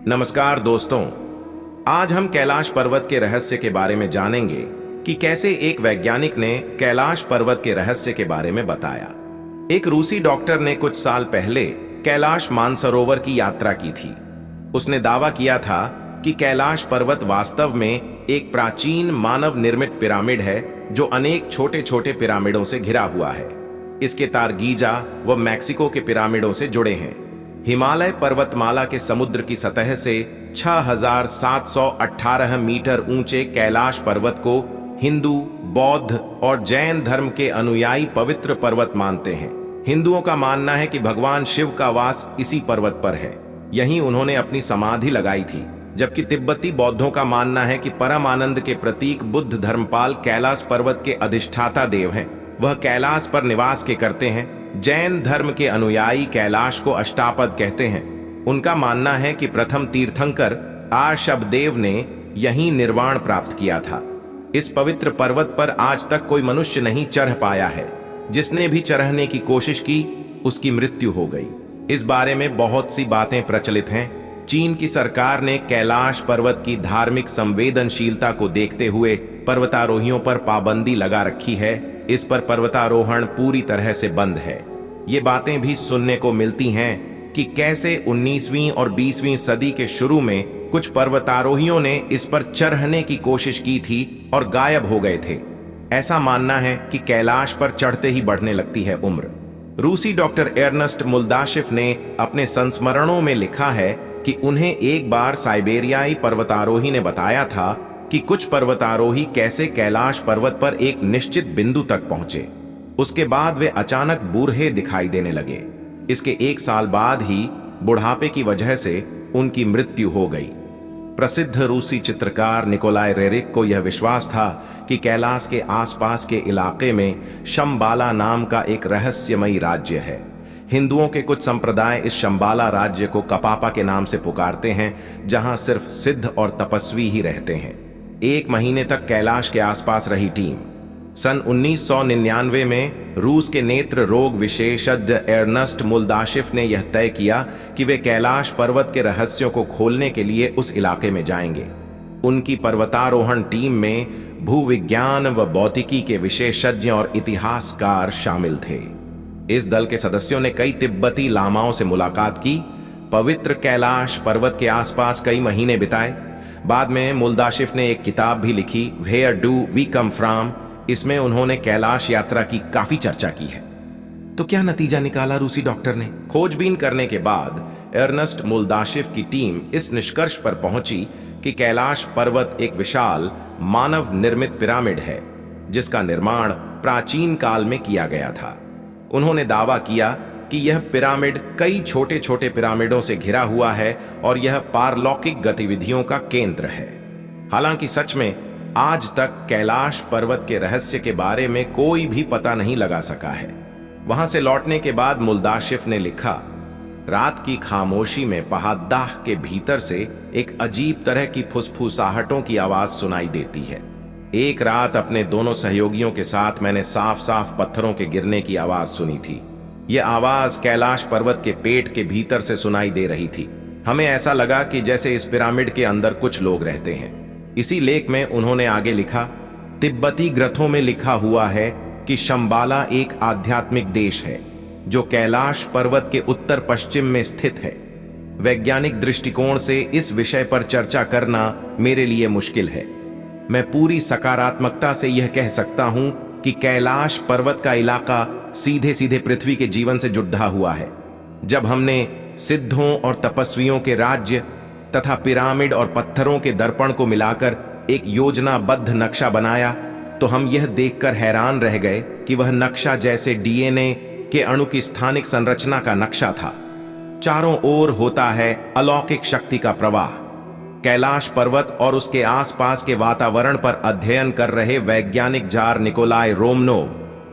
नमस्कार दोस्तों, आज हम कैलाश पर्वत के रहस्य के बारे में जानेंगे कि कैसे एक वैज्ञानिक ने कैलाश पर्वत के रहस्य के बारे में बताया। एक रूसी डॉक्टर ने कुछ साल पहले कैलाश मानसरोवर की यात्रा की थी। उसने दावा किया था कि कैलाश पर्वत वास्तव में एक प्राचीन मानव निर्मित पिरामिड है जो अनेक छोटे छोटे पिरामिडों से घिरा हुआ है। इसके तार गीजा व मैक्सिको के पिरामिडों से जुड़े हैं। हिमालय पर्वतमाला के समुद्र की सतह से 6,718 मीटर ऊंचे कैलाश पर्वत को हिंदू, बौद्ध और जैन धर्म के अनुयायी पवित्र पर्वत मानते हैं। हिंदुओं का मानना है कि भगवान शिव का वास इसी पर्वत पर है। यहीं उन्होंने अपनी समाधि लगाई थी। जबकि तिब्बती बौद्धों का मानना है कि परम आनंद के प्रतीक बुद्ध धर्मपाल कैलाश पर्वत के अधिष्ठाता देव हैं। वह कैलाश पर निवास के करते हैं। जैन धर्म के अनुयायी कैलाश को अष्टापद कहते हैं। उनका मानना है कि प्रथम तीर्थंकर आर्षभदेव ने यहीं निर्वाण प्राप्त किया था। इस पवित्र पर्वत पर आज तक कोई मनुष्य नहीं चढ़ पाया है। जिसने भी चढ़ने की कोशिश की उसकी मृत्यु हो गई। इस बारे में बहुत सी बातें प्रचलित हैं। चीन की सरकार ने कैलाश पर्वत की धार्मिक संवेदनशीलता को देखते हुए पर्वतारोहियों पर पाबंदी लगा रखी है। इस पर पर्वतारोहण पूरी तरह से बंद है। ये बातें भी सुनने को मिलती हैं कि कैसे 19वीं और 20वीं सदी के शुरू में कुछ पर्वतारोहियों ने इस पर चढ़ने की कोशिश की थी और गायब हो गए थे। ऐसा मानना है कि कैलाश पर चढ़ते ही बढ़ने लगती है उम्र। रूसी डॉक्टर एर्नस्ट मुल्दाशिफ ने अपने संस्मरणों में लिखा है कि उन्हें एक बार साइबेरियाई पर्वतारोही ने बताया था कि कुछ पर्वतारोही कैसे कैलाश पर्वत पर एक निश्चित बिंदु तक पहुंचे। उसके बाद वे अचानक बूढ़े दिखाई देने लगे। इसके एक साल बाद ही बुढ़ापे की वजह से उनकी मृत्यु हो गई। प्रसिद्ध रूसी चित्रकार निकोलाई रेरिक को यह विश्वास था कि कैलाश के आसपास के इलाके में शंबाला नाम का एक रहस्यमयी राज्य है। हिंदुओं के कुछ संप्रदाय इस शंबाला राज्य को कपापा के नाम से पुकारते हैं, जहां सिर्फ सिद्ध और तपस्वी ही रहते हैं। 1 महीने तक कैलाश के आसपास रही टीम। सन 1999 में रूस के नेत्र रोग विशेषज्ञ एर्नस्ट मुल्दाशिफ ने यह तय किया कि वे कैलाश पर्वत के रहस्यों को खोलने के लिए उस इलाके में जाएंगे। उनकी पर्वतारोहण टीम में भूविज्ञान व भौतिकी के विशेषज्ञ और इतिहासकार शामिल थे। इस दल के सदस्यों ने कई तिब्बती लामाओं से मुलाकात की, पवित्र कैलाश पर्वत के आसपास कई महीने बिताए। बाद में मुल्दाशिफ ने एक किताब भी लिखी, where do we come from. इसमें उन्होंने कैलाश यात्रा की काफी चर्चा की है। तो क्या नतीजा निकाला रूसी डॉक्टर ने? खोजबीन करने के बाद एर्नस्ट मुल्दाशिफ की टीम इस निष्कर्ष पर पहुंची कि कैलाश पर्वत एक विशाल मानव निर्मित पिरामिड है जिसका निर्माण प्राचीन काल में किया गया था। उन्होंने दावा किया कि यह पिरामिड कई छोटे छोटे पिरामिडों से घिरा हुआ है और यह पारलौकिक गतिविधियों का केंद्र है। हालांकि सच में आज तक कैलाश पर्वत के रहस्य के बारे में कोई भी पता नहीं लगा सका है। वहां से लौटने के बाद मुल्दाशिफ ने लिखा, रात की खामोशी में पहाड़दाह के भीतर से एक अजीब तरह की फुसफुसाहटों की आवाज सुनाई देती है। एक रात अपने दोनों सहयोगियों के साथ मैंने साफ साफ पत्थरों के गिरने की आवाज सुनी थी। यह आवाज कैलाश पर्वत के पेट के भीतर से सुनाई दे रही थी। हमें ऐसा लगा कि जैसे इस पिरामिड के अंदर कुछ लोग रहते हैं। इसी लेख में उन्होंने आगे लिखा, तिब्बती ग्रंथों में लिखा हुआ है कि शंबाला एक आध्यात्मिक देश है जो कैलाश पर्वत के उत्तर पश्चिम में स्थित है। वैज्ञानिक दृष्टिकोण से इस विषय पर चर्चा करना मेरे लिए मुश्किल है। मैं पूरी सकारात्मकता से यह कह सकता हूं कि कैलाश पर्वत का इलाका सीधे सीधे पृथ्वी के जीवन से जुड़ा हुआ है। जब हमने सिद्धों और तपस्वियों के राज्य तथा पिरामिड और पत्थरों के दर्पण को मिलाकर एक योजनाबद्ध नक्शा बनाया तो हम यह देखकर हैरान रह गए कि वह नक्शा जैसे डीएनए के अणु की स्थानिक संरचना का नक्शा था। चारों ओर होता है अलौकिक शक्ति का प्रवाह। कैलाश पर्वत और उसके आसपास के वातावरण पर अध्ययन कर रहे वैज्ञानिक जार निकोलाई रोमनोव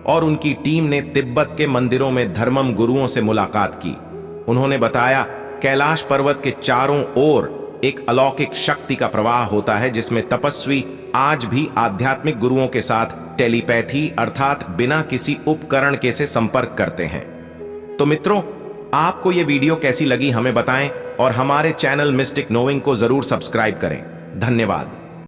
और उनकी टीम ने तिब्बत के मंदिरों में धर्मम गुरुओं से मुलाकात की। उन्होंने बताया, कैलाश पर्वत के चारों ओर एक अलौकिक शक्ति का प्रवाह होता है जिसमें तपस्वी आज भी आध्यात्मिक गुरुओं के साथ टेलीपैथी अर्थात बिना किसी उपकरण के से संपर्क करते हैं। तो मित्रों, आपको यह वीडियो कैसी लगी हमें बताएं। और हमारे चैनल मिस्टिक नोइंग को जरूर सब्सक्राइब करें। धन्यवाद।